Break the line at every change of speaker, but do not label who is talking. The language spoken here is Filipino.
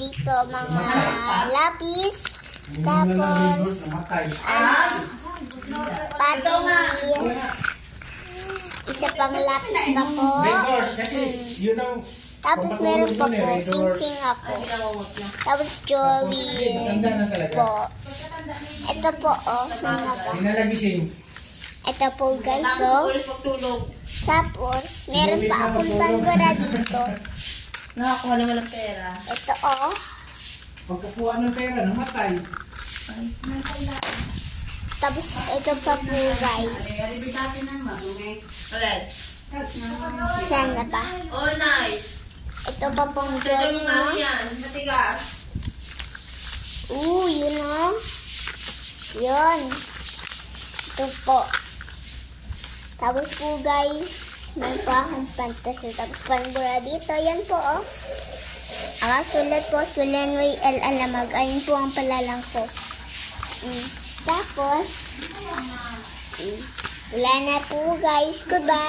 dito mga lapis. Tapos, pati isa pang lapis pa po. Tapos meron pa po, sing-sing ako. Tapos jolly po. Ito po, saan na ba? Ito po guys, tapos, meron pa akong bandura dito.
Nakakuha na walang pera.
Ito
Pagkakuha ng pera, namatay.
Tapos, ito pa po guys. Saan na ba?
Oh, nice.
Ito pa pong jolly, no? Yun o. Yun. Ito po. Tapos po guys, may pa akong fantasy. Tapos bandura dito. Yan po sulat po. Sulenway L. Alamag. Ayun po ang palalang ko. Tapos, wala na po guys. Goodbye.